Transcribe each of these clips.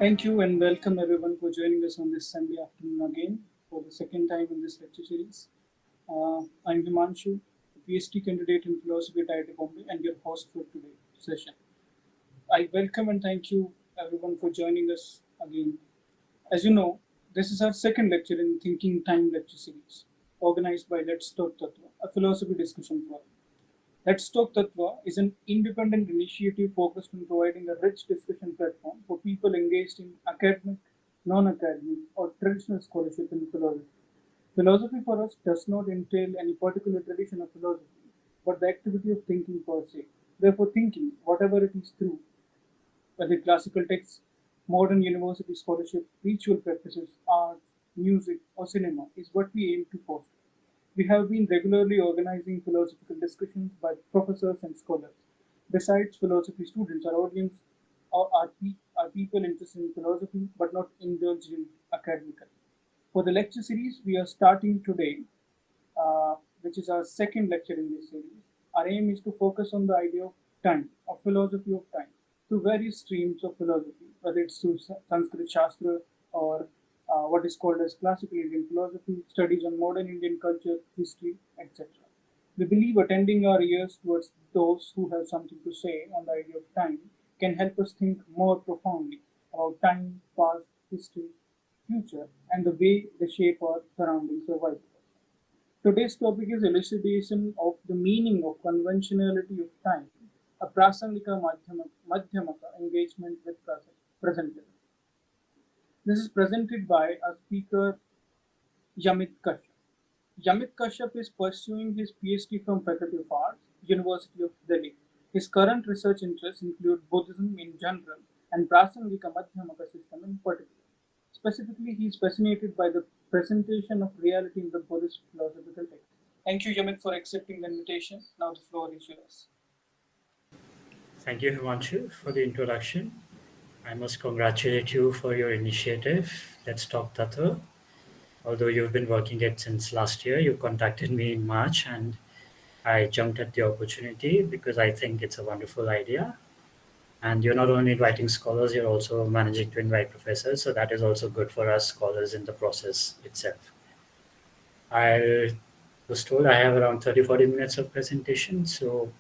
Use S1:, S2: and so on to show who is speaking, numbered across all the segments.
S1: Thank you and welcome everyone for joining us on this Sunday afternoon again for the second time in this lecture series. I'm Himanshu, a PhD candidate in philosophy at IIT Bombay and your host for today's session. I welcome and thank you everyone for joining us again. As you know, this is our second lecture in Thinking Time lecture series, organized by Let's Talk Tattva, a philosophy discussion forum. Let's Talk Tattva is an independent initiative focused on providing a rich discussion platform for people engaged in academic, non-academic, or traditional scholarship in philosophy. Philosophy for us does not entail any particular tradition of philosophy, but the activity of thinking per se. Therefore, thinking, whatever it is through, whether classical texts, modern university scholarship, ritual practices, arts, music, or cinema, is what we aim to foster. We have been regularly organizing philosophical discussions by professors and scholars. Besides philosophy students, our audience are people interested in philosophy but not indulged in academically. For the lecture series we are starting today, which is our second lecture in this series, our aim is to focus on the idea of time, of philosophy of time, through various streams of philosophy, whether it's through Sanskrit Shastra or what is called as classical Indian philosophy, studies on modern Indian culture, history, etc. We believe attending our ears towards those who have something to say on the idea of time can help us think more profoundly about time, past, history, future, and the way they shape our surroundings or vice versa. Today's topic is elucidation of the meaning of conventionality of time, a Prāsaṇgika-Madhyamaka engagement with Presentism. This is presented by our speaker Yamit Kashyap. Yamit Kashyap is pursuing his PhD from Faculty of Arts, University of Delhi. His current research interests include Buddhism in general and Prāsaṇgika-Madhyamaka system in particular. Specifically, he is fascinated by the presentation of reality in the Buddhist philosophical text. Thank you, Yamit, for accepting the invitation. Now the floor is yours.
S2: Thank you, Himanshu, for the introduction. I must congratulate you for your initiative, Let's Talk Tattva. Although you've been working it since last year, you contacted me in March and I jumped at the opportunity because I think it's a wonderful idea. And you're not only inviting scholars, you're also managing to invite professors. So that is also good for us scholars in the process itself. I was told I have around 30-40 minutes of presentation. So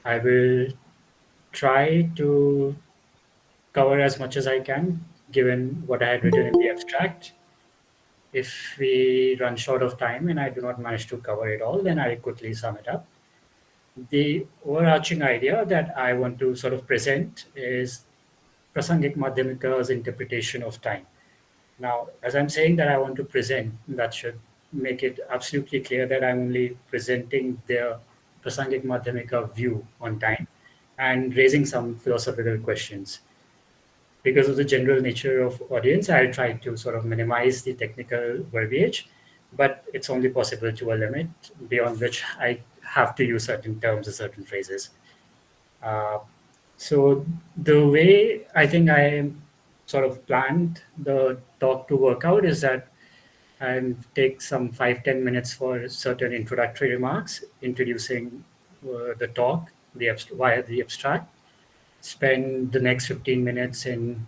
S2: I will try to cover as much as I can, given what I had written in the abstract. If we run short of time and I do not manage to cover it all, then I'll quickly sum it up. The overarching idea that I want to sort of present is Prāsaṇgika-Madhyamaka's interpretation of time. Now, as I'm saying that I want to present, that should make it absolutely clear that I'm only presenting the Prāsaṇgika-Madhyamaka view on time and raising some philosophical questions. Because of the general nature of audience, I'll try to sort of minimize the technical verbiage, but it's only possible to a limit beyond which I have to use certain terms or certain phrases. Uh, so the way I think I sort of planned the talk to work out is that I'll take some 5-10 minutes for certain introductory remarks, introducing the talk, via the abstract, spend the next 15 minutes in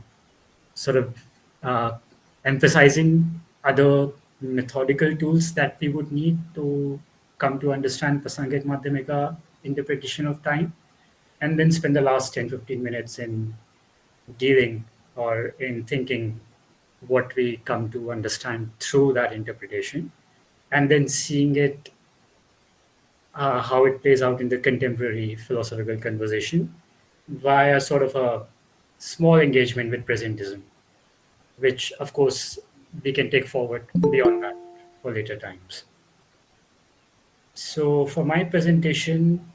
S2: sort of uh, emphasizing other methodical tools that we would need to come to understand Prāsaṇgika Madhyamaka interpretation of time, and then spend the last 10-15 minutes in dealing or in thinking what we come to understand through that interpretation, and then seeing it, how it plays out in the contemporary philosophical conversation via sort of a small engagement with presentism, which of course we can take forward beyond that for later times. So for my presentation,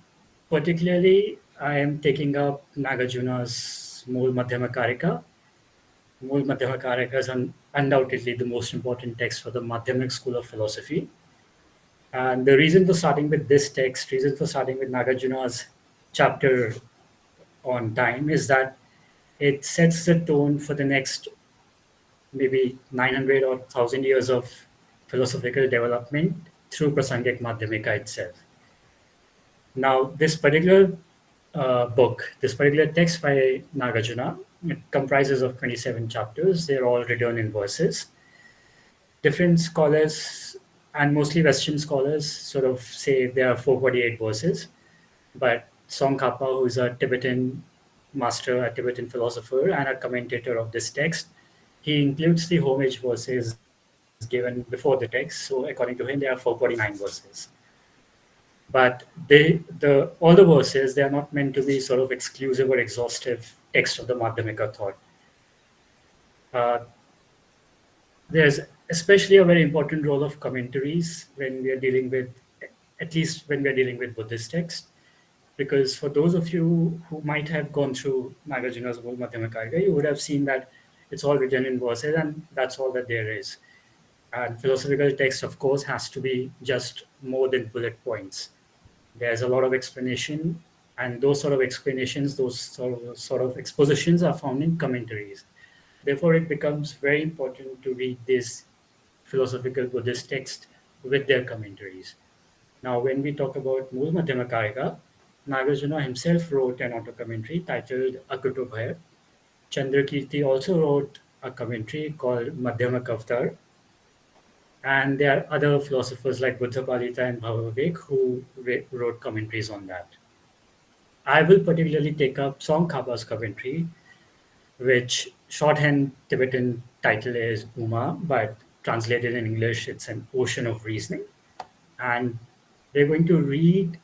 S2: particularly, I am taking up Nagarjuna's Mool Madhyamakarika. Mool Madhyamakarika is undoubtedly the most important text for the Madhyamik school of philosophy. And the reason for starting with this text, reason for starting with Nagarjuna's chapter on time is that it sets the tone for the next maybe 900 or 1000 years of philosophical development through Prāsaṇgika-Madhyamaka itself. Now, this particular book, this particular text by Nagarjuna It comprises of 27 chapters. They're all written in verses. Different scholars, and mostly Western scholars, sort of say there are 448 verses. But Tsongkhapa, who is a Tibetan master, a Tibetan philosopher, and a commentator of this text, he includes the homage verses given before the text. So according to him, there are 449 verses. But all the verses, they are not meant to be sort of exclusive or exhaustive text of the Madhyamika thought. Uh, there's especially a very important role of commentaries when we are dealing with, at least when we are dealing with Buddhist texts, because for those of you who might have gone through Nagarjuna's whole Madhyamaka, you would have seen that it's all written in verses and that's all that there is. And philosophical text, of course, has to be just more than bullet points. There's a lot of explanation, and those sort of explanations, those sort of expositions are found in commentaries. Therefore, it becomes very important to read this philosophical Buddhist text with their commentaries. Now, when we talk about Mool Madhyamaka, Nagarjuna himself wrote an auto commentary titled Akutubhaya. Chandrakirti also wrote a commentary called Madhyamaka, and there are other philosophers like Buddhapalita and Bhavavivek who wrote commentaries on that. I will particularly take up Tsongkhapa's commentary, which shorthand Tibetan title is Uma, but translated in English, it's an ocean of reasoning. And we're going to read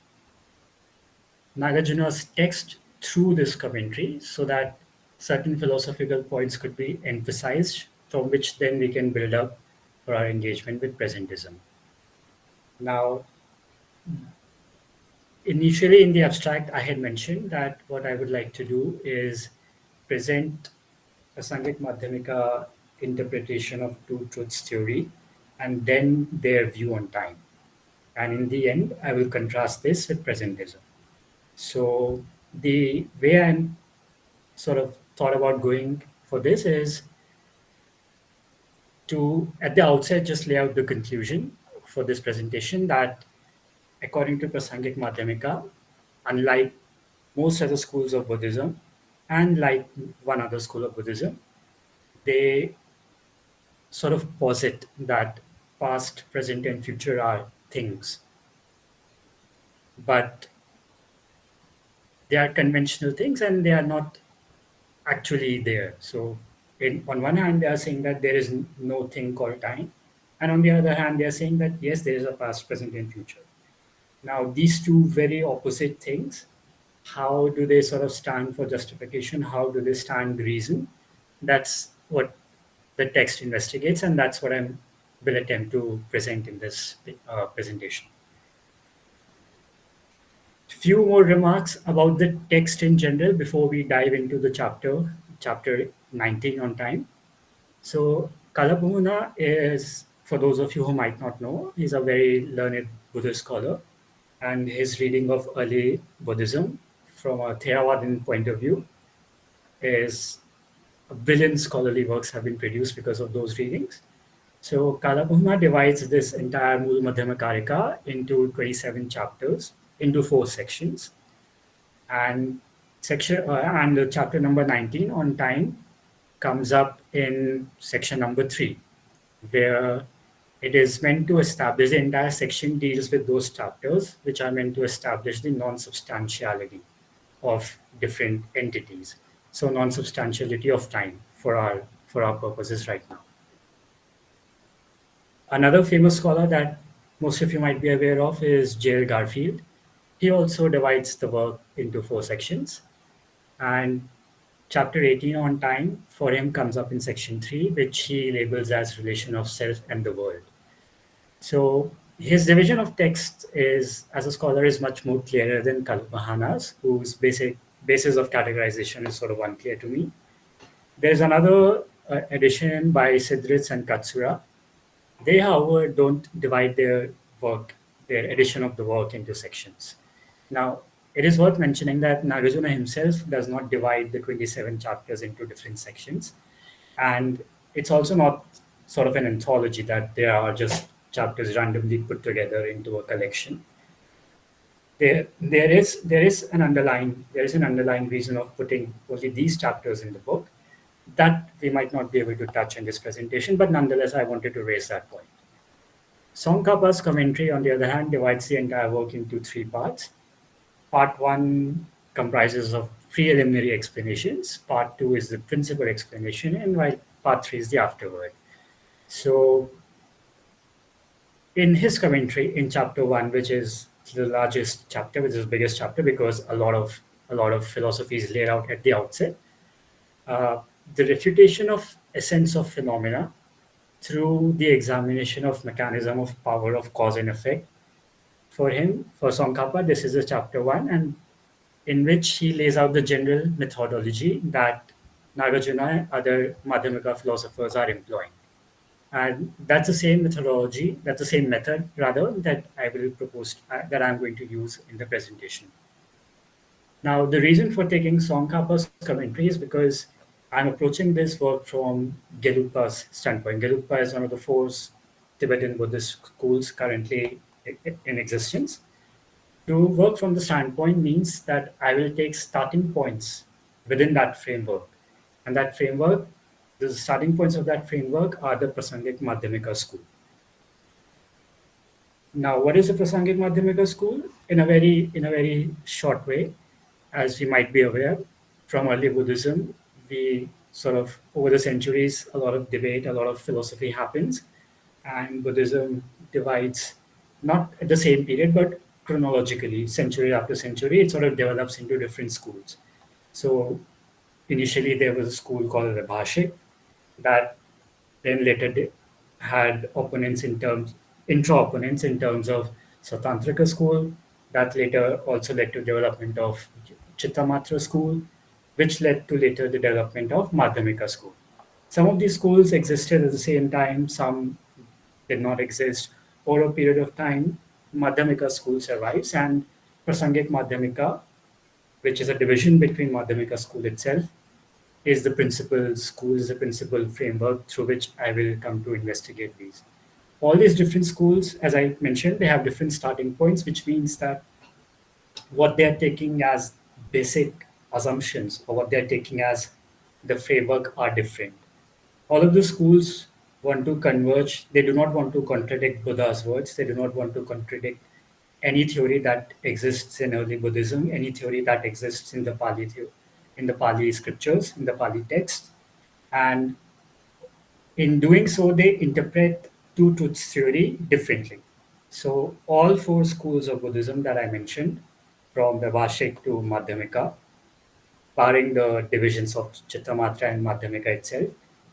S2: Nagarjuna's text through this commentary so that certain philosophical points could be emphasized, from which then we can build up for our engagement with presentism. Now, initially in the abstract, I had mentioned that what I would like to do is present a Prāsaṇgika-Madhyamaka interpretation of two truths theory and then their view on time. And in the end, I will contrast this with presentism. So the way I'm sort of thought about going for this is to, at the outset, just lay out the conclusion for this presentation that according to Prāsaṇgika-Madhyamaka, unlike most other schools of Buddhism, and like one other school of Buddhism, they sort of posit that past, present, and future are things. But they are conventional things and they are not actually there. So, on one hand, they are saying that there is no thing called time. And on the other hand, they are saying that yes, there is a past, present, and future. Now, these two very opposite things, how do they sort of stand for justification? How do they stand reason? That's what the text investigates, and that's what I will attempt to present in this presentation. Few more remarks about the text in general before we dive into the chapter 19 on time. So Kalabhuna is, for those of you who might not know, he's a very learned Buddhist scholar, and his reading of early Buddhism from a Theravada point of view is a billion scholarly works have been produced because of those readings. So Kalabhuna divides this entire Mool Madhyamakarika into 27 chapters into 4 sections, and chapter number 19 on time comes up in section number 3, where it is meant to establish, the entire section deals with those chapters which are meant to establish the non-substantiality of different entities. So non-substantiality of time for our purposes right now. Another famous scholar that most of you might be aware of is J.L. Garfield. He also divides the work into 4 sections, and chapter 18 on time for him comes up in section 3, which he labels as relation of self and the world. So his division of text is, as a scholar, is much more clearer than Kalabhana's, whose basis of categorization is sort of unclear to me. There's another edition by Sidritz and Katsura. They, however, don't divide their edition of the work into sections. Now, it is worth mentioning that Nagarjuna himself does not divide the 27 chapters into different sections. And it's also not sort of an anthology that there are just chapters randomly put together into a collection. There is an underlying reason of putting only these chapters in the book that we might not be able to touch in this presentation, but nonetheless, I wanted to raise that point. Tsongkhapa's commentary, on the other hand, divides the entire work into three parts. Part one comprises of preliminary explanations. Part two is the principal explanation, and while part three is the afterword. So, in his commentary, in chapter one, which is the largest chapter, which is the biggest chapter, because a lot of philosophy is laid out at the outset, uh, the refutation of essence of phenomena through the examination of mechanism of power of cause and effect. For him, for Tsongkhapa, this is a chapter one, and in which he lays out the general methodology that Nagarjuna and other Madhyamaka philosophers are employing. And that's the same methodology, that's the same method, rather, that I will propose, that I'm going to use in the presentation. Now, the reason for taking Tsongkhapa's commentary is because I'm approaching this work from Gelugpa's standpoint. Gelugpa is one of the four Tibetan Buddhist schools currently in existence. To work from the standpoint means that I will take starting points within that framework. And that framework, the starting points of that framework are the Prāsaṇgika-Madhyamaka school. Now, what is the Prāsaṇgika-Madhyamaka school? In a very short way, as we might be aware, from early Buddhism, we sort of, over the centuries, a lot of debate, a lot of philosophy happens, and Buddhism divides not at the same period, but chronologically, century after century, it sort of develops into different schools. So initially, there was a school called Rabhashik that then later had opponents in terms, intra-opponents in terms of Satantrika school, that later also led to development of Chittamatra school, which led to later the development of Madhyamika school. Some of these schools existed at the same time, some did not exist. Over a period of time, Madhyamika school survives, and Prāsaṇgika-Madhyamaka, which is a division between Madhyamika school itself, is the principal school, is the principal framework through which I will come to investigate these. All these different schools, as I mentioned, they have different starting points, which means that what they're taking as basic assumptions or what they're taking as the framework are different. All of the schools want to converge. They do not want to contradict Buddha's words. They do not want to contradict any theory that exists in early Buddhism, any theory that exists in the in the Pali scriptures, in the Pali text. And in doing so, they interpret two truths theory differently. So all four schools of Buddhism that I mentioned, from Vyavashik to Madhyamika, barring the divisions of Chittamatra and Madhyamika itself,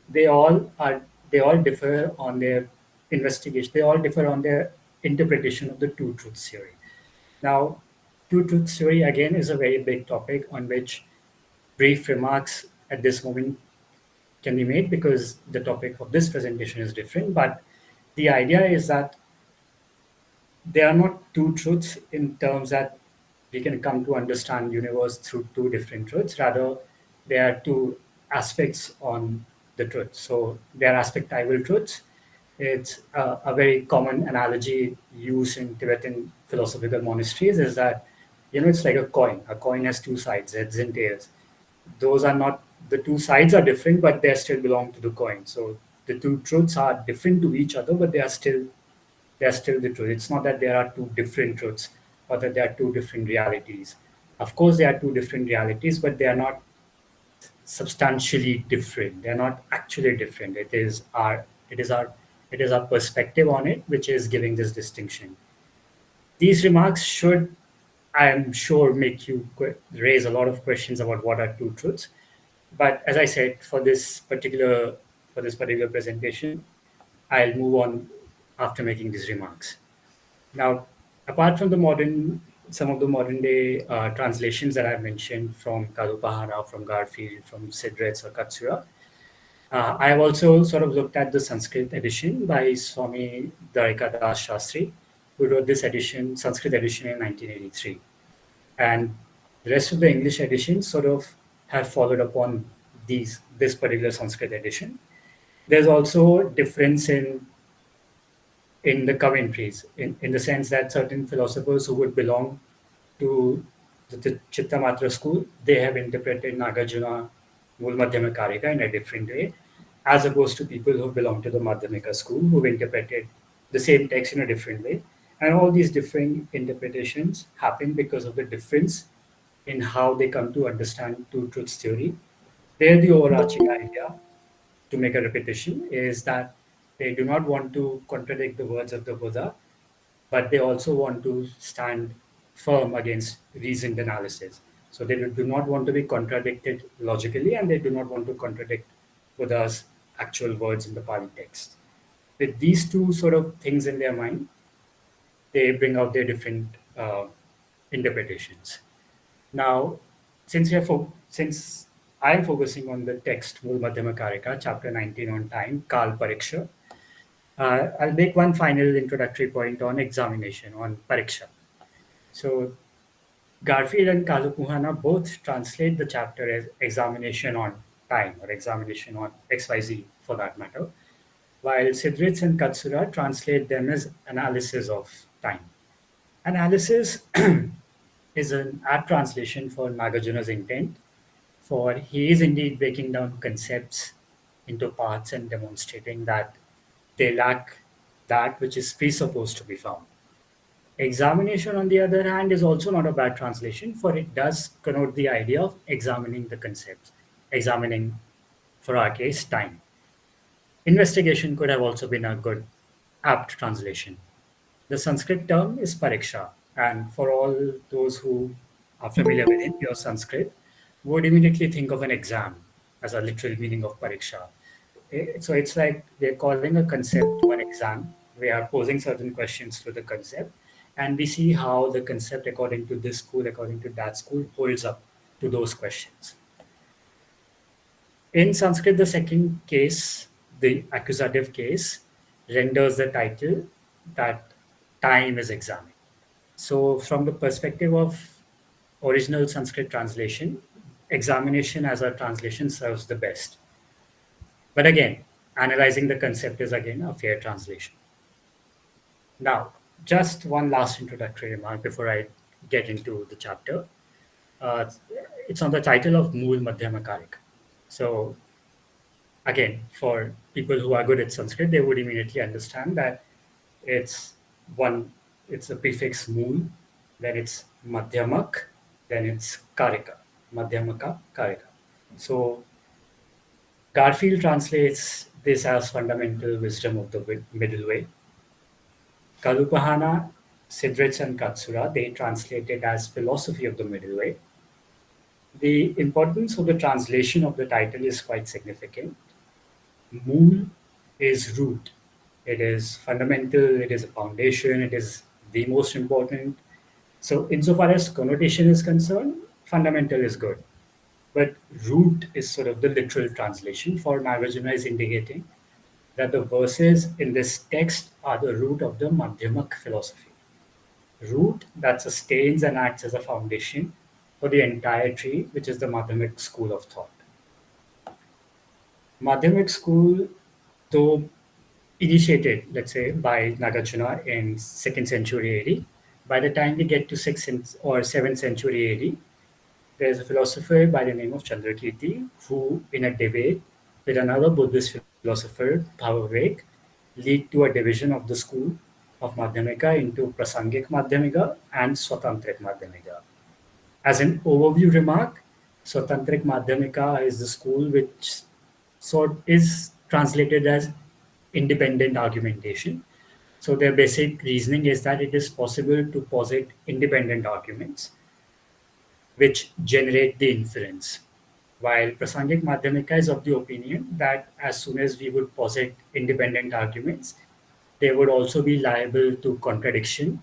S2: they all are they all differ on their investigation. They all differ on their interpretation of the two truths theory. Now, two truths theory again is a very big topic on which brief remarks at this moment can be made because the topic of this presentation is different. But the idea is that they are not two truths in terms that we can come to understand universe through two different truths. Rather, they are two aspects on the truth. So they are aspectival truths. It's a very common analogy used in Tibetan philosophical monasteries is that, it's like a coin. A coin has two sides, heads and tails. Those are not, the two sides are different, but they still belong to the coin. So the two truths are different to each other, but they are still the truth. It's not that there are two different truths or that there are two different realities. Of course, there are two different realities, but they are not substantially different. They are not actually different. It is our perspective on it which is giving this distinction. These remarks should, I am sure, make you raise a lot of questions about what are two truths. But as I said, for this particular presentation, I'll move on after making these remarks. Now, apart from some of the modern day translations that I've mentioned from Kalupahara, from Garfield, from Sidretz or Katsura, I have also sort of looked at the Sanskrit edition by Swami Dwarikadas Shastri, who wrote this edition, Sanskrit edition in 1983. And the rest of the English editions sort of have followed upon this particular Sanskrit edition. There's also difference in the commentaries, in the sense that certain philosophers who would belong to the Chittamatra school, they have interpreted Nagarjuna Mul Madhyamakarika in a different way, as opposed to people who belong to the Madhyamaka school who've interpreted the same text in a different way. And all these different interpretations happen because of the difference in how they come to understand two truths theory. There, the overarching idea, to make a repetition, is that they do not want to contradict the words of the Buddha, but they also want to stand firm against reasoned analysis. So they do not want to be contradicted logically, and they do not want to contradict Buddha's actual words in the Pali text. With these two sort of things in their mind, they bring out their different interpretations. Now, since I am focusing on the text Mul Madhyamakarika, chapter 19 on time, Kal Pariksha, I'll make one final introductory point on examination, on pariksha. So Garfield and Kalupuhana both translate the chapter as examination on time or examination on XYZ for that matter, while Sidrits and Katsura translate them as analysis of time. Analysis is an apt translation for Nagarjuna's intent, for he is indeed breaking down concepts into parts and demonstrating that they lack that which is presupposed to be found. Examination, on the other hand, is also not a bad translation, for it does connote the idea of examining the concepts, examining, for our case, time. Investigation could have also been a good, apt translation. The Sanskrit term is pariksha, and for all those who are familiar with it, pure Sanskrit, would immediately think of an exam as a literal meaning of pariksha. So it's like we're calling a concept to an exam. We are posing certain questions to the concept, and we see how the concept, according to this school, according to that school, holds up to those questions. In Sanskrit, the second case, the accusative case, renders the title that time is examined. So, from the perspective of original Sanskrit translation, examination as a translation serves the best. But again, analyzing the concept is again a fair translation. Now, just one last introductory remark before I get into the chapter. Uh, it's on the title of Mool Madhyamakarik. So, again, for people who are good at Sanskrit, they would immediately understand that it's one, it's a prefix mool, then it's Madhyamak, then it's Karika, Madhyamaka, Karika. So, Garfield translates this as fundamental wisdom of the middle way. Kalupahana, Sidrits, and Katsura, they translate it as philosophy of the middle way. The importance of the translation of the title is quite significant. Mool is root. It is fundamental, it is a foundation, it is the most important. So, insofar as connotation is concerned, fundamental is good. But root is sort of the literal translation, for Nagarjuna is indicating that the verses in this text are the root of the Madhyamak philosophy. Root that sustains and acts as a foundation for the entire tree, which is the Madhyamik school of thought. Madhyamik school, though initiated, let's say, by Nagarjuna in 2nd century AD, by the time we get to 6th or 7th century AD, there's a philosopher by the name of Chandrakirti who, in a debate with another Buddhist philosopher, Bhavavek, lead to a division of the school of Madhyamika into Prāsaṇgika-Madhyamaka and Svatantrik-Madhyamaka. As an overview remark, Svatantrik-Madhyamaka is the school which sort is translated as independent argumentation. So their basic reasoning is that it is possible to posit independent arguments which generate the inference. While Prāsaṇgika-Madhyamaka is of the opinion that as soon as we would posit independent arguments, they would also be liable to contradiction,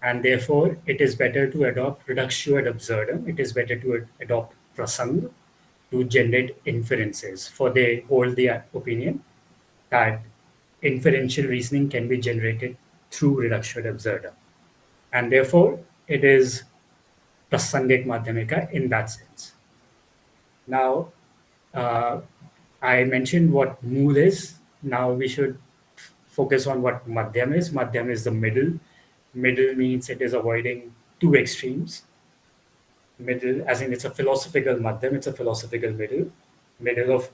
S2: and therefore it is better to adopt reductio ad absurdum. It is better to adopt prasanga to generate inferences, for they hold the opinion that inferential reasoning can be generated through reductio ad absurdum. And therefore, it is Prāsaṇgika-Madhyamaka in that sense. Now, uh, I mentioned what mool is. Now we should focus on what madhyam is. Madhyam is the middle. Middle means it is avoiding two extremes, middle, as in it's a philosophical madhyam, it's a philosophical middle of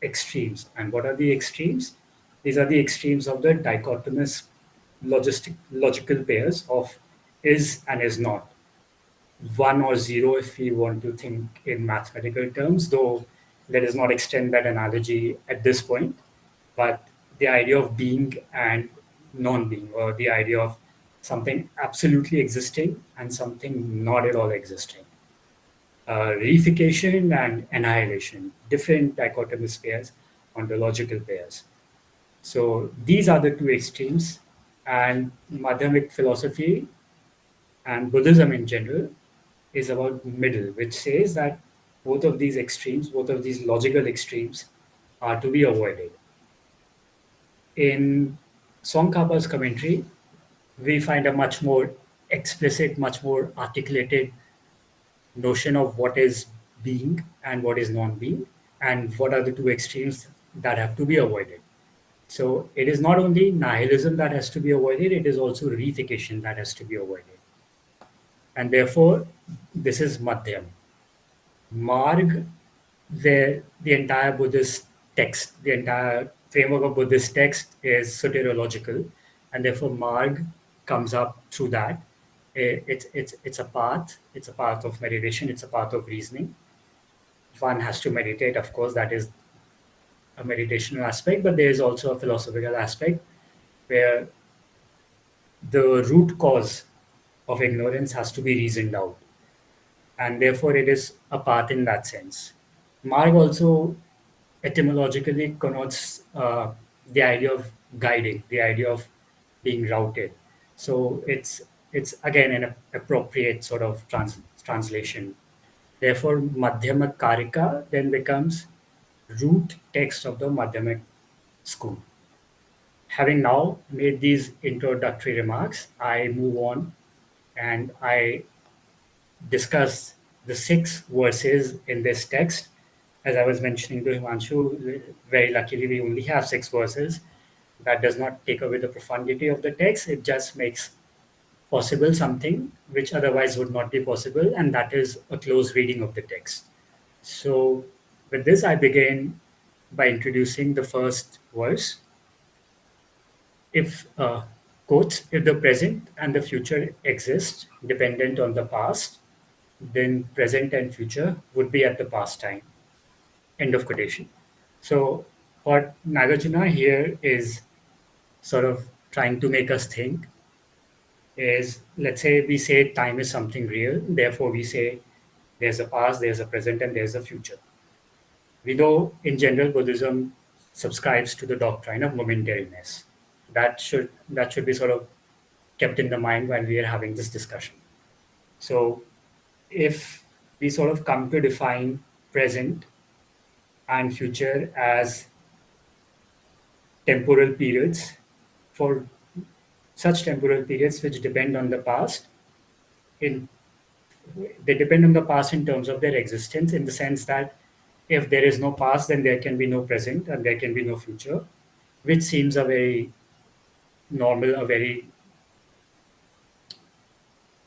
S2: extremes. And what are the extremes? These are the extremes of the dichotomous logical pairs of is and is not. One or zero, if we want to think in mathematical terms, though let us not extend that analogy at this point. But the idea of being and non being, or the idea of something absolutely existing and something not at all existing. Reification and annihilation, different dichotomous pairs, ontological pairs. So these are the two extremes, and Madhyamik philosophy and Buddhism in general is about middle, which says that both of these extremes, both of these logical extremes, are to be avoided. In Tsongkhapa's commentary, we find a much more explicit, much more articulated notion of what is being and what is non-being, and what are the two extremes that have to be avoided. So it is not only nihilism that has to be avoided, it is also reification that has to be avoided. And therefore, this is Madhyam. Marg, the entire Buddhist text, the entire framework of Buddhist text is soteriological, and therefore Marg comes up through that. It's a path. It's a path of meditation. It's a path of reasoning. One has to meditate, of course, that is a meditational aspect, but there is also a philosophical aspect where the root cause of ignorance has to be reasoned out, and therefore it is a path in that sense. Marg also etymologically connotes the idea of guiding, the idea of being routed. So it's again an appropriate sort of translation. Therefore, Madhyamakarika then becomes root text of the Madhyamic school. Having now made these introductory remarks, I move on and I discuss the 6 verses in this text. As I was mentioning to Himanshu, very luckily we only have 6 verses. That does not take away the profundity of the text. It just makes possible something which otherwise would not be possible, and that is a close reading of the text. So, with this, I begin by introducing the first verse. If, quotes, if the present and the future exist dependent on the past, then present and future would be at the past time. End of quotation. So, what Nagarjuna here is sort of trying to make us think is, let's say we say time is something real, therefore we say there's a past, there's a present, and there's a future. We know in general Buddhism subscribes to the doctrine of momentariness. That should be sort of kept in the mind while we are having this discussion. So if we sort of come to define present and future as temporal periods, for such temporal periods which depend on the past, in they depend on the past in terms of their existence, in the sense that if there is no past, then there can be no present and there can be no future, which seems a very normal, a very,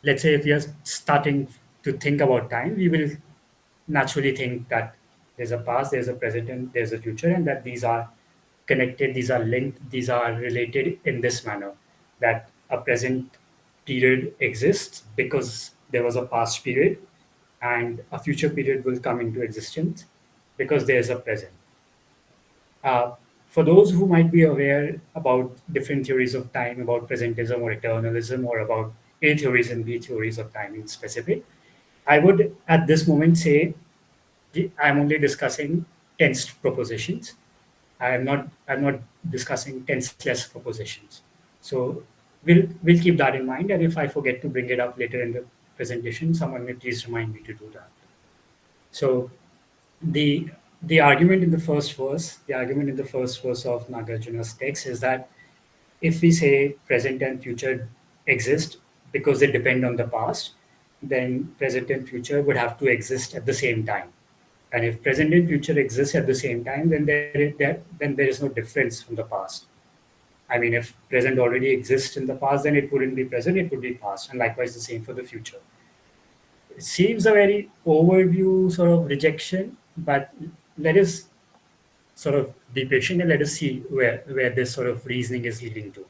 S2: let's say, if we are starting to think about time, we will naturally think that there's a past, there's a present, and there's a future, and that these are connected, these are linked, these are related in this manner, that a present period exists because there was a past period, and a future period will come into existence because there's a present. Uh, for those who might be aware about different theories of time, about presentism or eternalism, or about A theories and B theories of time in specific, I would at this moment say I'm only discussing tensed propositions. I'm not discussing tenseless propositions. So we'll keep that in mind, and if I forget to bring it up later in the presentation, someone may please remind me to do that. So the the argument in the first verse of Nagarjuna's text is that if we say present and future exist because they depend on the past, then present and future would have to exist at the same time. And if present and future exist at the same time, then then there is no difference from the past. I mean, if present already exists in the past, then it wouldn't be present, it would be past. And likewise, the same for the future. It seems a very overview sort of rejection, but let us sort of be patient and let us see where this sort of reasoning is leading to.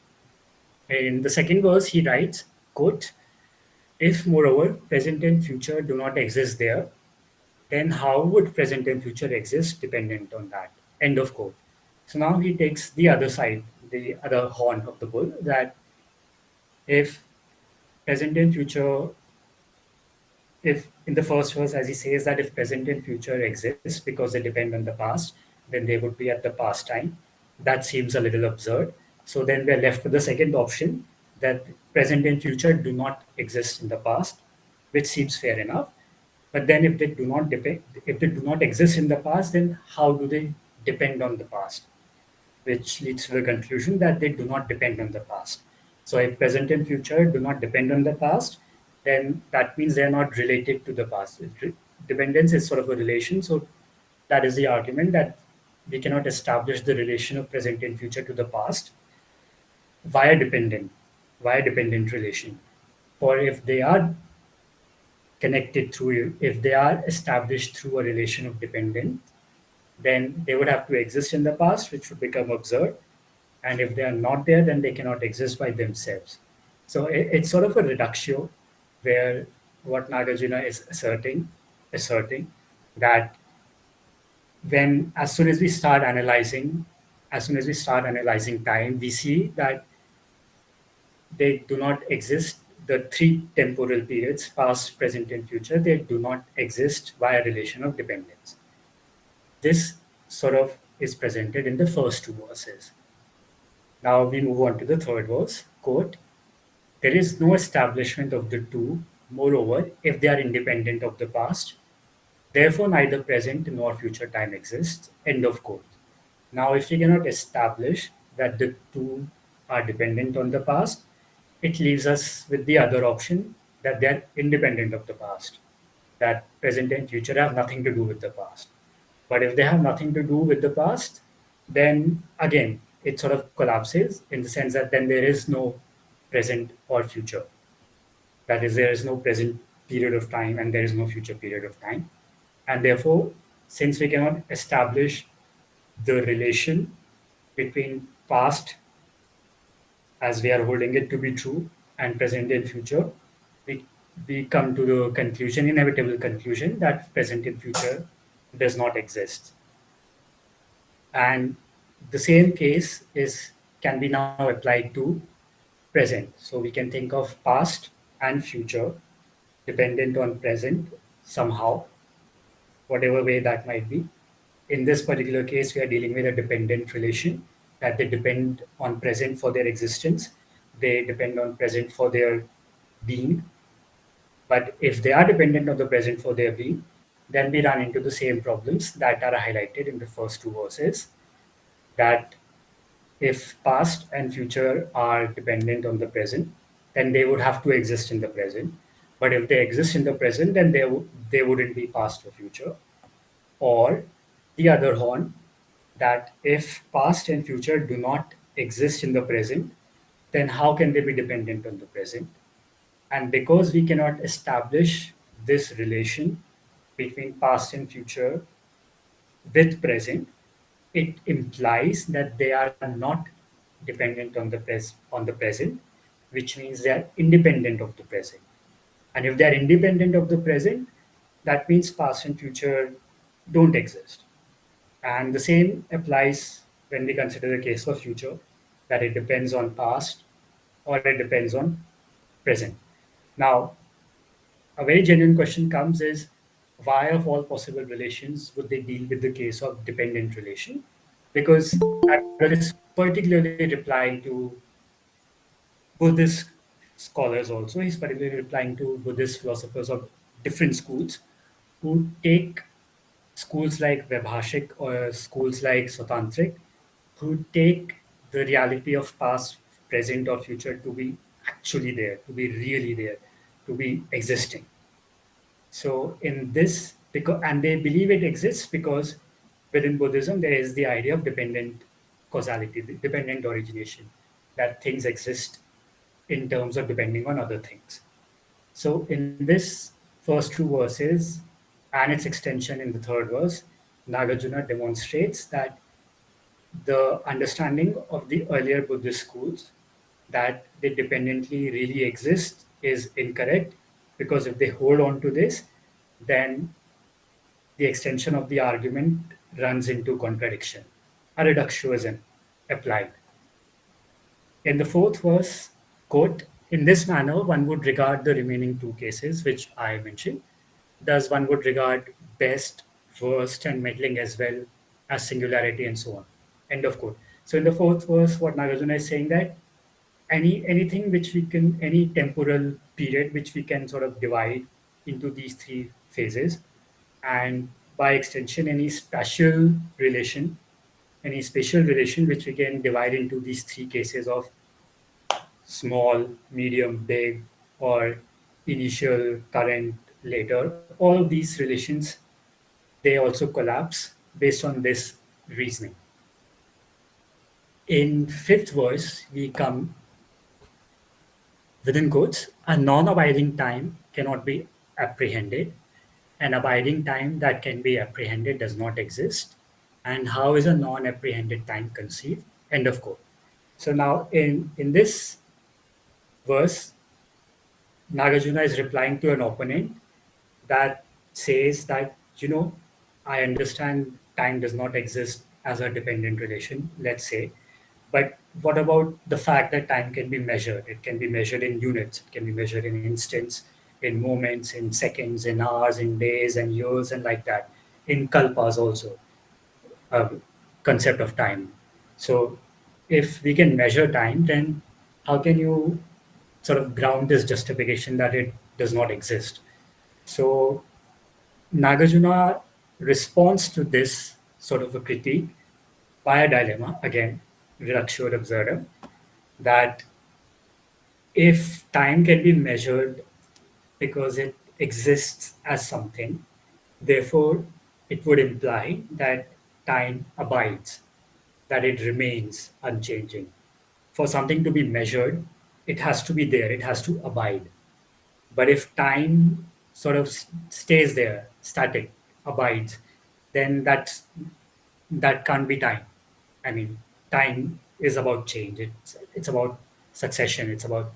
S2: In the second verse, he writes, quote, if moreover present and future do not exist there, then how would present and future exist dependent on that? End of quote. So now he takes the other side, the other horn of the bull, that if present and future, if in the first verse, as he says that if present and future exist because they depend on the past, then they would be at the past time. That seems a little absurd. So then we're left with the second option that present and future do not exist in the past, which seems fair enough. But then if they do not exist in the past, then how do they depend on the past? Which leads to the conclusion that they do not depend on the past. So if present and future do not depend on the past, then that means they are not related to the past. Dependence is sort of a relation. So that is the argument that we cannot establish the relation of present and future to the past via dependent relation. Or if they are connected through, if they are established through a relation of dependence, then they would have to exist in the past, which would become absurd. And if they are not there, then they cannot exist by themselves. So it's sort of a reductio where what Nagarjuna is asserting that when as soon as we start analyzing time, we see that they do not exist. The three temporal periods, past, present, and future, they do not exist via relation of dependence. This sort of is presented in the first two verses. Now we move on to the third verse. Quote, there is no establishment of the two, moreover, if they are independent of the past. Therefore, neither present nor future time exists. End of quote. Now, if we cannot establish that the two are dependent on the past, it leaves us with the other option that they are independent of the past, that present and future have nothing to do with the past. But if they have nothing to do with the past, then again, it sort of collapses in the sense that then there is no present or future. That is, there is no present period of time and there is no future period of time. And therefore, since we cannot establish the relation between past as we are holding it to be true and present and future, we, we come to the conclusion, inevitable conclusion, that present and future does not exist. And the same case can be now applied to present. So we can think of past and future dependent on present somehow, whatever way that might be. In this particular case, we are dealing with a dependent relation, that they depend on present for their existence, they depend on present for their being. But if they are dependent on the present for their being, then we run into the same problems that are highlighted in the first two verses, that if past and future are dependent on the present, then they would have to exist in the present. But if they exist in the present, then they wouldn't be past or future. Or the other horn, that if past and future do not exist in the present, then how can they be dependent on the present? And because we cannot establish this relation between past and future with present, it implies that they are not dependent on the present, which means they are independent of the present. And if they are independent of the present, that means past and future don't exist. And the same applies when we consider the case of future, that it depends on past or it depends on present. Now, a very genuine question comes is, why of all possible relations would they deal with the case of dependent relation? Because that is particularly replying to Buddhist scholars also. He's particularly replying to Buddhist philosophers of different schools who take schools like Vaibhashik or schools like Swatantric, who take the reality of past, present, or future to be actually there, to be really there, to be existing. So in this, because and they believe it exists because within Buddhism there is the idea of dependent causality, dependent origination. that things exist in terms of depending on other things. So in this first two verses and its extension in the third verse, Nagarjuna demonstrates that the understanding of the earlier Buddhist schools that they dependently really exist is incorrect, because if they hold on to this, then the extension of the argument runs into contradiction, a reductionism applied. In the fourth verse, quote, in this manner, one would regard the remaining two cases which I mentioned. Thus, one would regard best, worst, and middling as well as singularity and so on. End of quote. So, in the fourth verse, what Nagarjuna is saying that anything which we can, any temporal period which we can sort of divide into these three phases, and by extension, any spatial relation which we can divide into these three cases of small, medium, big, or initial, current, later, all of these relations, they also collapse based on this reasoning. In fifth verse, we come within quotes, a non-abiding time cannot be apprehended. An abiding time that can be apprehended does not exist. And how is a non-apprehended time conceived? End of quote. So now in this verse, Nagarjuna is replying to an opponent that says that, I understand time does not exist as a dependent relation, let's say, but what about the fact that time can be measured? It can be measured in units, it can be measured in instants, in moments, in seconds, in hours, in days, and years, and like that. In kalpas also, concept of time. So if we can measure time, then how can you sort of ground this justification that it does not exist? So Nagarjuna responds to this sort of a critique by a dilemma, again, reductio ad absurdum, that if time can be measured because it exists as something, therefore it would imply that time abides, that it remains unchanging. For something to be measured, it has to be there, it has to abide. But if time sort of stays there, static, abides, then that can't be time. I mean, time is about change. It's about succession. It's about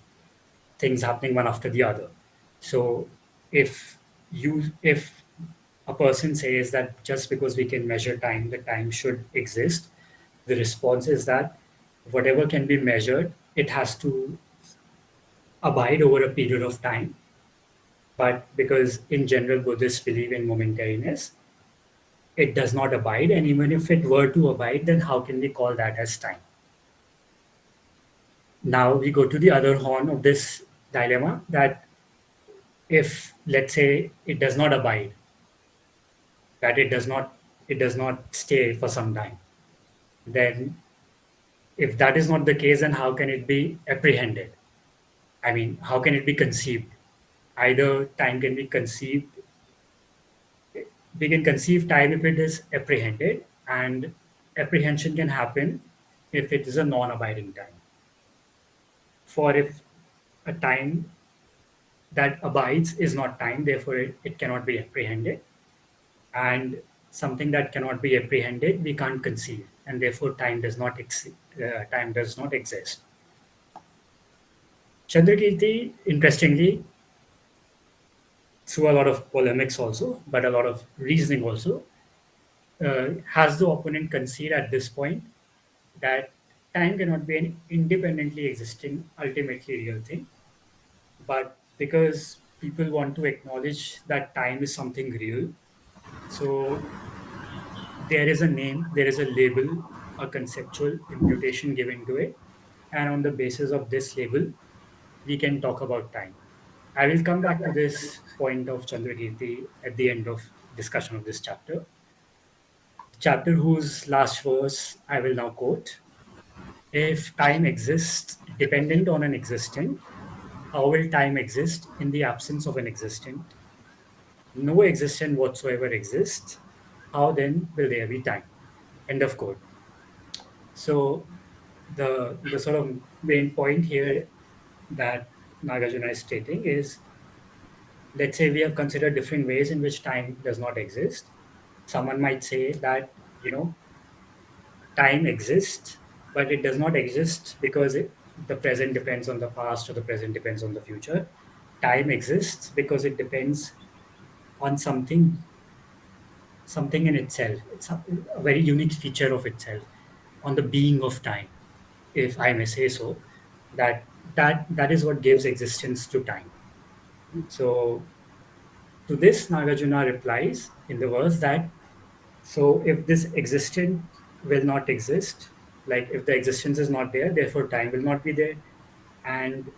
S2: things happening one after the other. So if if a person says that just because we can measure time, the time should exist, the response is that whatever can be measured, it has to abide over a period of time. But because in general Buddhists believe in momentariness, it does not abide. And even if it were to abide, then how can we call that as time? Now we go to the other horn of this dilemma, that if, let's say, it does not abide, that it does not stay for some time, then if that is not the case, then how can it be apprehended? I mean, how can it be conceived? Either time can be conceived, we can conceive time if it is apprehended, and apprehension can happen if it is a non-abiding time. For if a time that abides is not time, therefore it cannot be apprehended. And something that cannot be apprehended, we can't conceive, and therefore time does not exist. Chandrakirti, interestingly, through a lot of polemics also, but a lot of reasoning also, has the opponent concede at this point that time cannot be an independently existing, ultimately real thing. But because people want to acknowledge that time is something real, so there is a name, there is a label, a conceptual imputation given to it. And on the basis of this label, we can talk about time. I will come back to this point of Chandrakirti at the end of discussion of this chapter. Chapter whose last verse I will now quote. If time exists dependent on an existent, how will time exist in the absence of an existent? No existent whatsoever exists. How then will there be time? End of quote. So the sort of main point here that Nagarjuna is stating is, let's say we have considered different ways in which time does not exist. Someone might say that, time exists, but it does not exist because the present depends on the past or the present depends on the future. Time exists because it depends on something in itself. It's a very unique feature of itself, on the being of time, if I may say so. That is what gives existence to time. So to this, Nagarjuna replies in the verse that, so if this existent will not exist, like if the existence is not there, therefore time will not be there. And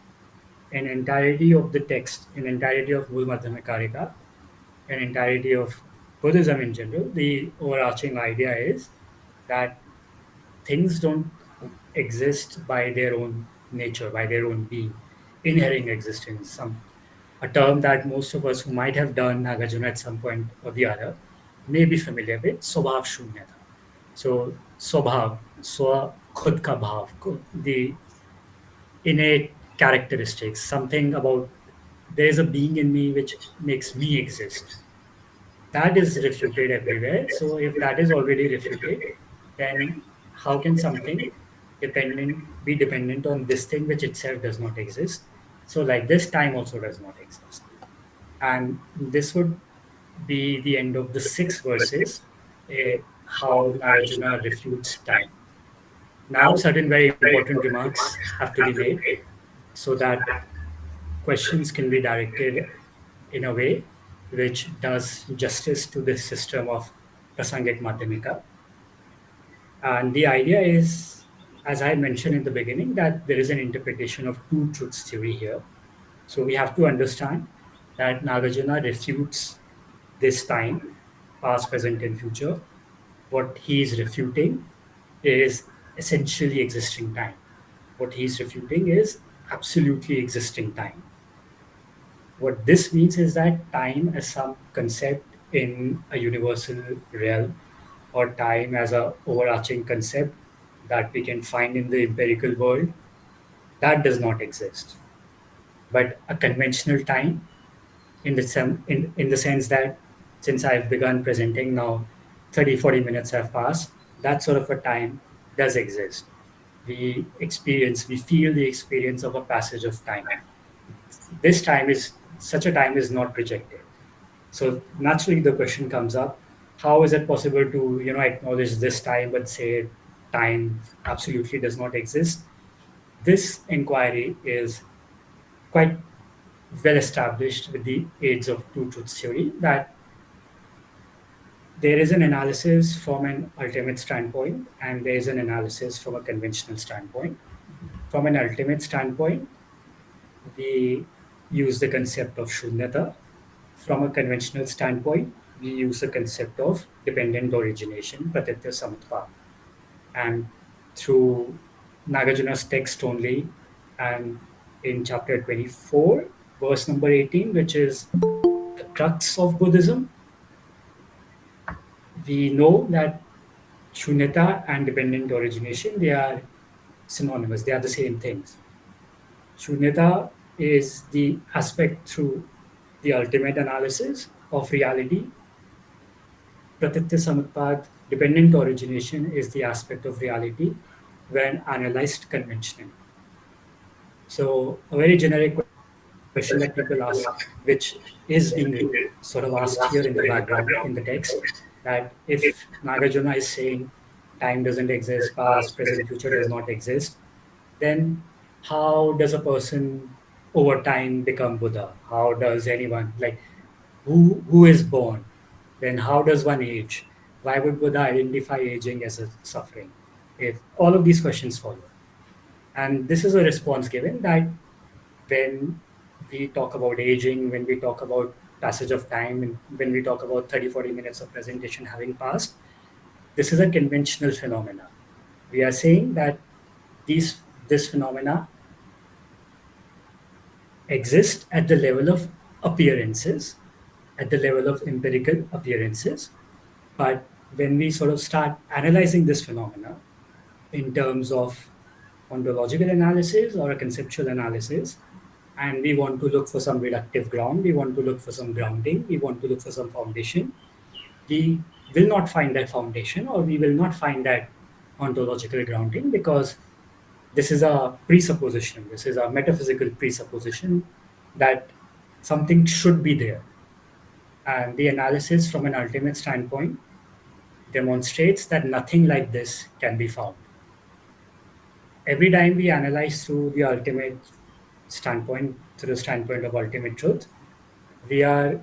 S2: an entirety of the text, an entirety of Mul Madhyamakarika, an entirety of Buddhism in general, the overarching idea is that things don't exist by their own nature, by their own being, inherent existence. A term that most of us who might have done Nagarjuna at some point or the other may be familiar with, Swabhav Shunyata. So, Swabhav, Swa, Khud ka bhav, the innate characteristics, something about there is a being in me which makes me exist. That is refuted everywhere. So if that is already refuted, then how can something be dependent on this thing which itself does not exist? So like this, time also does not exist. And this would be the end of the six verses, how Nagarjuna refutes time. Now, certain very important remarks have to be made so that questions can be directed in a way which does justice to this system of Prāsaṇgika-Madhyamaka. And the idea is, as I mentioned in the beginning, that there is an interpretation of two truths theory here. So we have to understand that Nagarjuna refutes this time, past, present, and future. What he is refuting is essentially existing time. What he is refuting is absolutely existing time. What this means is that time as some concept in a universal realm, or time as a overarching concept that we can find in the empirical world, that does not exist. But a conventional time, in the sense that since I've begun presenting now, 30-40 minutes have passed, that sort of a time does exist. We feel the experience of a passage of time. This time is Such a time is not rejected. So naturally the question comes up, how is it possible to acknowledge this time but say time absolutely does not exist? This inquiry is quite well established with the aids of two truths theory, that there is an analysis from an ultimate standpoint and there is an analysis from a conventional standpoint. From an ultimate standpoint, we use the concept of shunyata. From a conventional standpoint, we use the concept of dependent origination, pratitya samutpad. And through Nagarjuna's text only, and in chapter 24, verse number 18, which is the crux of Buddhism, we know that shunyata and dependent origination, they are synonymous, they are the same things. Shunyata is the aspect through the ultimate analysis of reality. Pratitya samutpad, dependent origination, is the aspect of reality when analyzed conventionally. So, a very generic question that people ask, which is being sort of asked here in the background in the text, that if Nagarjuna is saying time doesn't exist, past, present, future does not exist, then how does a person over time become Buddha? How does anyone, like, who is born? Then how does one age? Why would Buddha identify aging as a suffering? If all of these questions follow. And this is a response given that when we talk about aging, when we talk about passage of time, and when we talk about 30-40 minutes of presentation having passed, this is a conventional phenomena. We are saying that this phenomena exist at the level of appearances, at the level of empirical appearances. But when we sort of start analyzing this phenomena in terms of ontological analysis or a conceptual analysis, and we want to look for some reductive ground, we want to look for some grounding, we want to look for some foundation, we will not find that foundation or we will not find that ontological grounding because this is a presupposition, this is a metaphysical presupposition that something should be there. And the analysis from an ultimate standpoint demonstrates that nothing like this can be found. Every time we analyze through the ultimate standpoint, through the standpoint of ultimate truth, we are,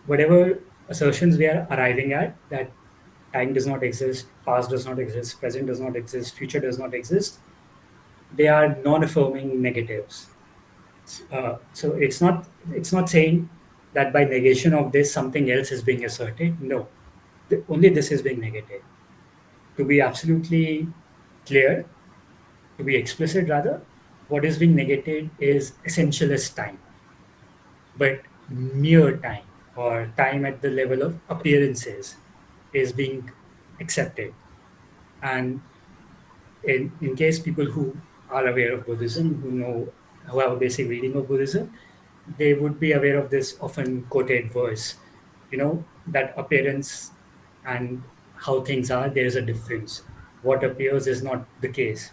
S2: whatever assertions we are arriving at, that time does not exist, past does not exist, present does not exist, future does not exist, they are non-affirming negatives. So it's not saying that by negation of this something else is being asserted. No, only this is being negated. To be absolutely clear, to be explicit rather, what is being negated is essentialist time, but mere time or time at the level of appearances is being accepted. And in case people who are aware of Buddhism, who have a basic reading of Buddhism, they would be aware of this often quoted verse, that appearance and how things are, there is a difference. What appears is not the case.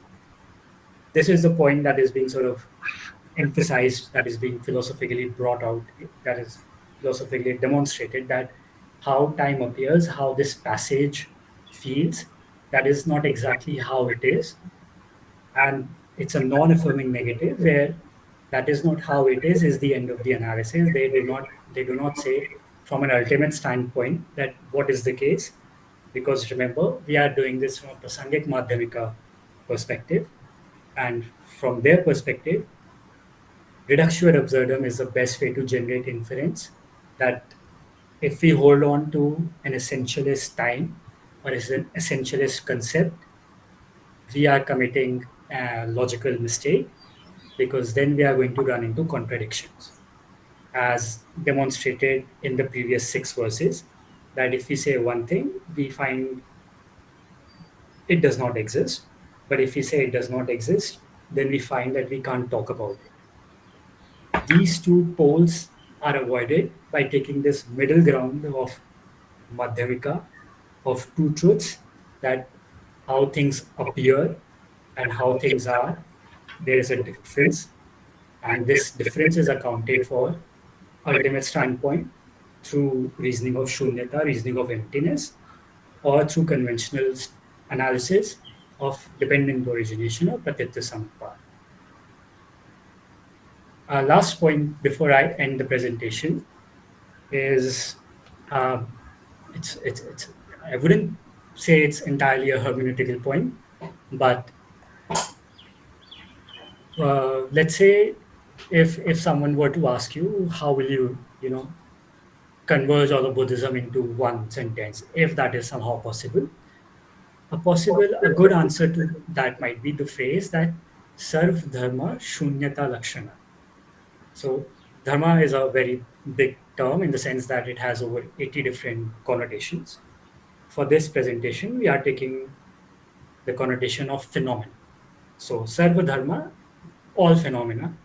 S2: This is the point that is being sort of emphasized, that is being philosophically brought out, that is philosophically demonstrated, that how time appears, how this passage feels, that is not exactly how it is. And it's a non-affirming negative where that is not how it is the end of the analysis. They do not say from an ultimate standpoint that what is the case, because remember, we are doing this from a Prāsaṇgika-Madhyamaka perspective, and from their perspective, reductio ad absurdum is the best way to generate inference, that if we hold on to an essentialist time or as an essentialist concept, we are committing a logical mistake, because then we are going to run into contradictions, as demonstrated in the previous 6 verses, that if we say one thing, we find it does not exist. But if we say it does not exist, then we find that we can't talk about it. These two poles are avoided by taking this middle ground of Madhyamika, of two truths, that how things appear and how things are, there is a difference. And this difference is accounted for, ultimate standpoint, through reasoning of shunyata, reasoning of emptiness, or through conventional analysis of dependent origination or pratitya samutpad. Last point before I end the presentation is, um, it's I wouldn't say it's entirely a hermeneutical point, but let's say if someone were to ask you, how will you converge all of Buddhism into one sentence, if that is somehow possible, a good answer to that might be the phrase that sarv dharma shunyata lakshana. So dharma is a very big term in the sense that it has over 80 different connotations. For this presentation, we are taking the connotation of phenomena. So sarva dharma, all phenomena.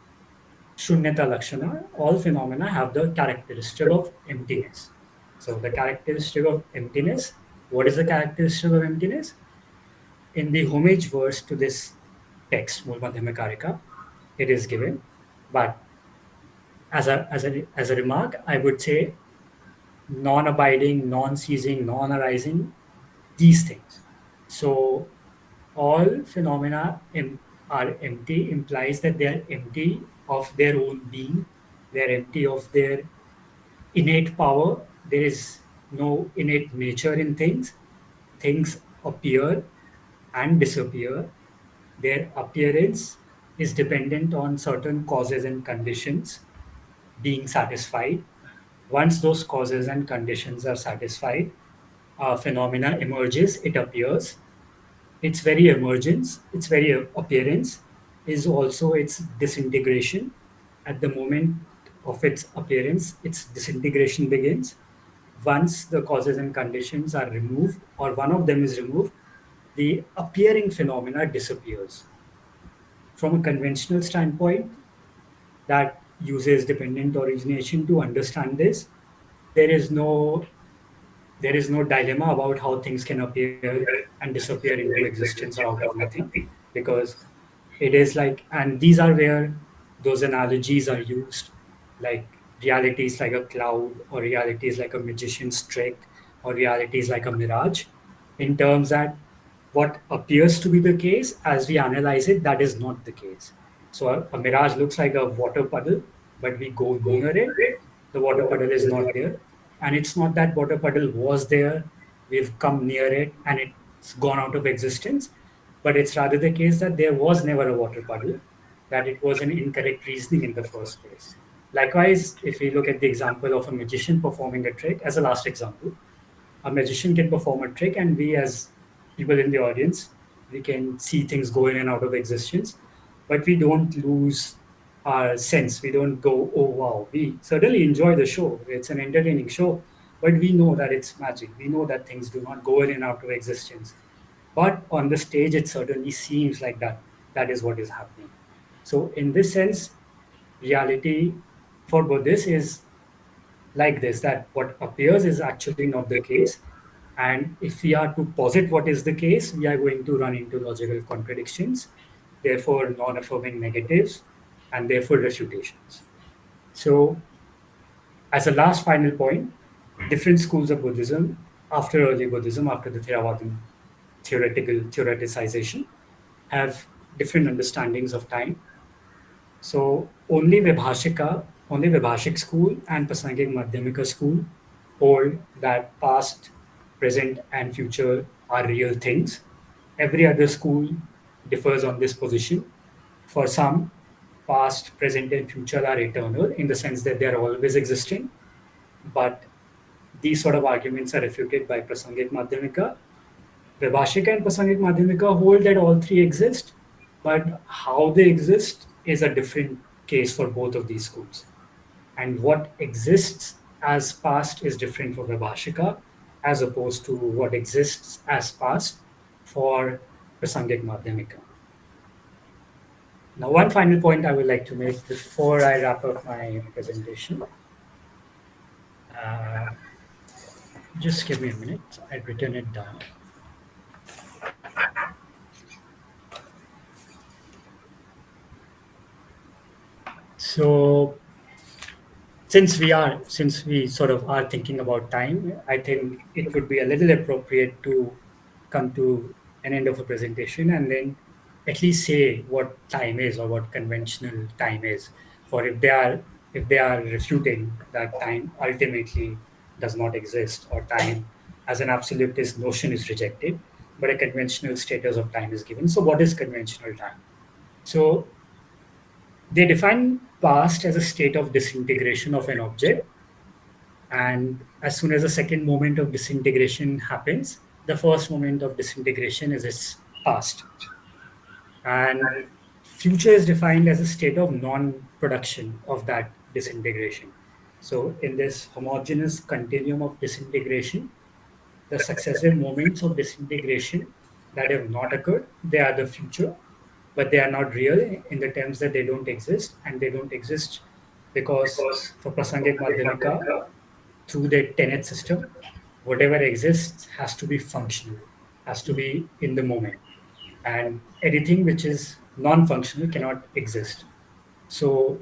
S2: Shunyata lakshana, all phenomena have the characteristic of emptiness. So the characteristic of emptiness, what is the characteristic of emptiness? In the homage verse to this text, Mūla Madhyamakarika, it is given. But as a remark, I would say non-abiding, non-ceasing, non-arising, these things. So all phenomena are empty implies that they are empty of their own being. They are empty of their innate power. There is no innate nature in things. Things appear and disappear. Their appearance is dependent on certain causes and conditions being satisfied. Once those causes and conditions are satisfied, a phenomena emerges, it appears. Its very emergence, its very appearance is also its disintegration. At the moment of its appearance, its disintegration begins. Once the causes and conditions are removed, or one of them is removed, the appearing phenomena disappears. from a conventional standpoint that uses dependent origination to understand this, there is no there is no dilemma about how things can appear and disappear into existence or out of nothing, because it is like, and these are where those analogies are used, like reality is like a cloud, or reality is like a magician's trick, or reality is like a mirage, in terms that what appears to be the case as we analyze it, that is not the case. So a mirage looks like a water puddle, but we go near it, the water puddle is not there. And it's not that water puddle was there, we've come near it and it's gone out of existence, but it's rather the case that there was never a water puddle, that it was an incorrect reasoning in the first place. Likewise, if we look at the example of a magician performing a trick as a last example, a magician can perform a trick, and we as people in the audience, we can see things go in and out of existence, but we don't lose our sense. We don't go, oh wow. We certainly enjoy the show, it's an entertaining show, but we know that it's magic, we know that things do not go in and out of existence, but on the stage it certainly seems like that is what is happening. So in this sense, reality for Buddhists is like this, that what appears is actually not the case. And if we are to posit what is the case, we are going to run into logical contradictions, therefore non affirming negatives, and therefore refutations. So, as a last final point, different schools of Buddhism after early Buddhism, after the Theravada theoreticization, have different understandings of time. So only Vibhashik school and Prāsaṇgika-Madhyamaka school hold that past, present, and future are real things. Every other school differs on this position. For some, past, present, and future are eternal in the sense that they are always existing. But these sort of arguments are refuted by Prāsaṇgika-Madhyamaka. Vibhashika and Prāsaṇgika-Madhyamaka hold that all three exist, but how they exist is a different case for both of these schools. And what exists as past is different for Vibhashika as opposed to what exists as past for Prāsaṇgika-Madhyamaka. Now, one final point I would like to make before I wrap up my presentation. Uh, just give me a minute. I've written it down. So, since we sort of are thinking about time, I think it would be a little appropriate to come to an end of a presentation and then at least say what time is, or what conventional time is, for if they are refuting that time ultimately does not exist, or time as an absolutist notion is rejected, but a conventional status of time is given. So what is conventional time? So they define past as a state of disintegration of an object, and as soon as the second moment of disintegration happens, the first moment of disintegration is its past. And future is defined as a state of non-production of that disintegration. So in this homogeneous continuum of disintegration, the successive moments of disintegration that have not occurred, they are the future, but they are not real in the terms that they don't exist, and they don't exist because for Prasangik Madhyamaka, through the tenet system, whatever exists has to be functional, has to be in the moment, and anything which is non-functional cannot exist. So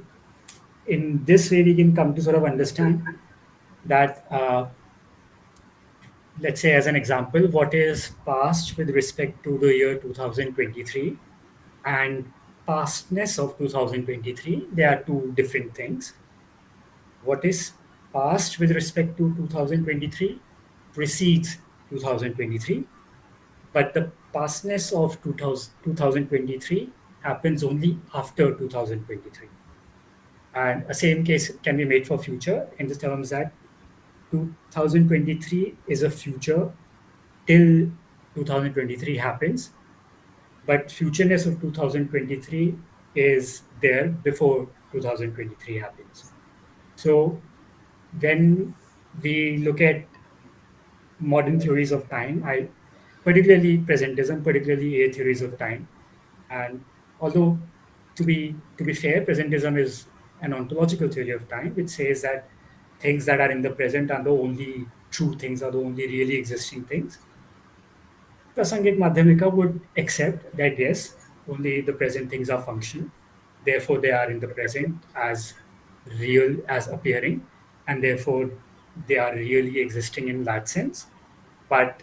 S2: in this way, we can come to sort of understand that, let's say as an example, what is past with respect to the year 2023 and pastness of 2023, they are two different things. What is past with respect to 2023 precedes 2023, but the pastness of 2023 happens only after 2023. And a same case can be made for future in the terms that 2023 is a future till 2023 happens, but futureness of 2023 is there before 2023 happens. So when we look at modern theories of time, particularly presentism, particularly A theories of time, and although to be fair, presentism is an ontological theory of time, which says that things that are in the present are the only true things, are the only really existing things. Prāsaṇgika-Madhyamaka would accept that yes, only the present things are functional, therefore they are in the present as real, as appearing, and therefore they are really existing in that sense. But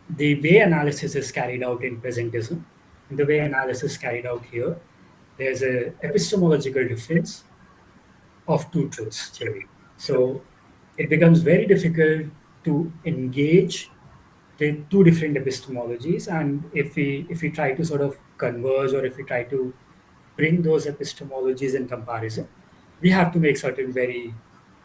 S2: the way analysis is carried out in presentism, and the way analysis is carried out here, there's a epistemological difference of two truths theory. So it becomes very difficult to engage the two different epistemologies, and if we try to sort of converge, or if we try to bring those epistemologies in comparison, we have to make certain very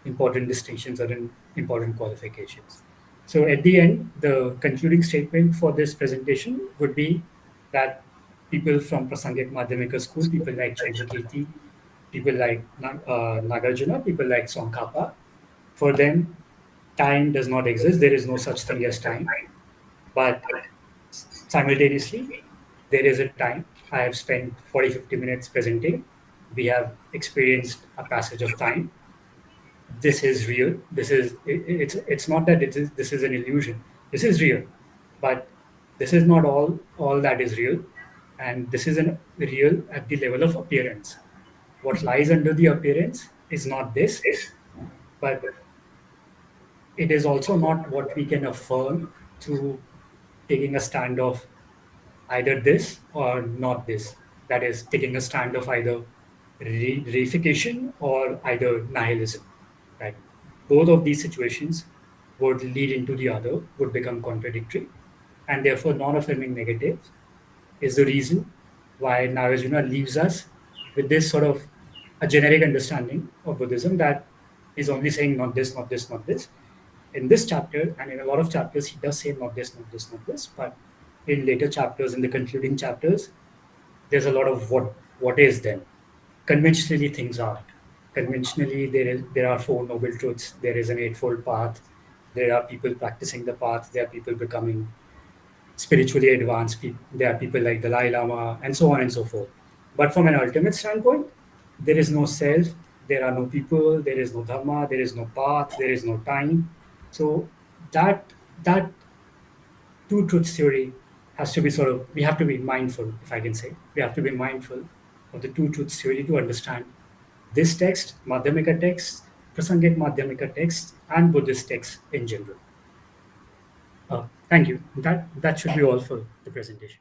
S2: important distinctions, certain important qualifications. So at the end, the concluding statement for this presentation would be that people from Prāsaṇgika-Madhyamaka school, people like Chandrakirti, people like Nagarjuna, people like Tsongkhapa, for them, time does not exist. There is no such thing as time. But simultaneously, there is a time. I have spent 40, 50 minutes presenting. We have experienced a passage of time. This is real. It's not that this is an illusion. This is real. But this is not all that is real. And this is an real at the level of appearance. What lies under the appearance is not this, but it is also not what we can affirm through taking a stand of either this or not this. That is, taking a stand of either reification or either nihilism. Right? Both of these situations would lead into the other, would become contradictory, and therefore non-affirming negative is the reason why Nagarjuna leaves us with this sort of a generic understanding of Buddhism that is only saying not this, not this, not this. In this chapter, and in a lot of chapters, he does say not this, not this, not this. But in later chapters, in the concluding chapters, there's a lot of what is then. Conventionally, things are. Conventionally, there are four noble truths. There is an eightfold path. There are people practicing the path. There are people becoming spiritually advanced people. There are people like Dalai Lama, and so on and so forth. But from an ultimate standpoint, there is no self, there are no people, there is no dharma, there is no path, there is no time. So that two truths theory has to be sort of, we have to be mindful, if I can say. We have to be mindful of the two truths theory to understand this text, Madhyamaka text, Prāsaṇgika-Madhyamaka text, and Buddhist texts in general. Thank you. That should be all for the presentation.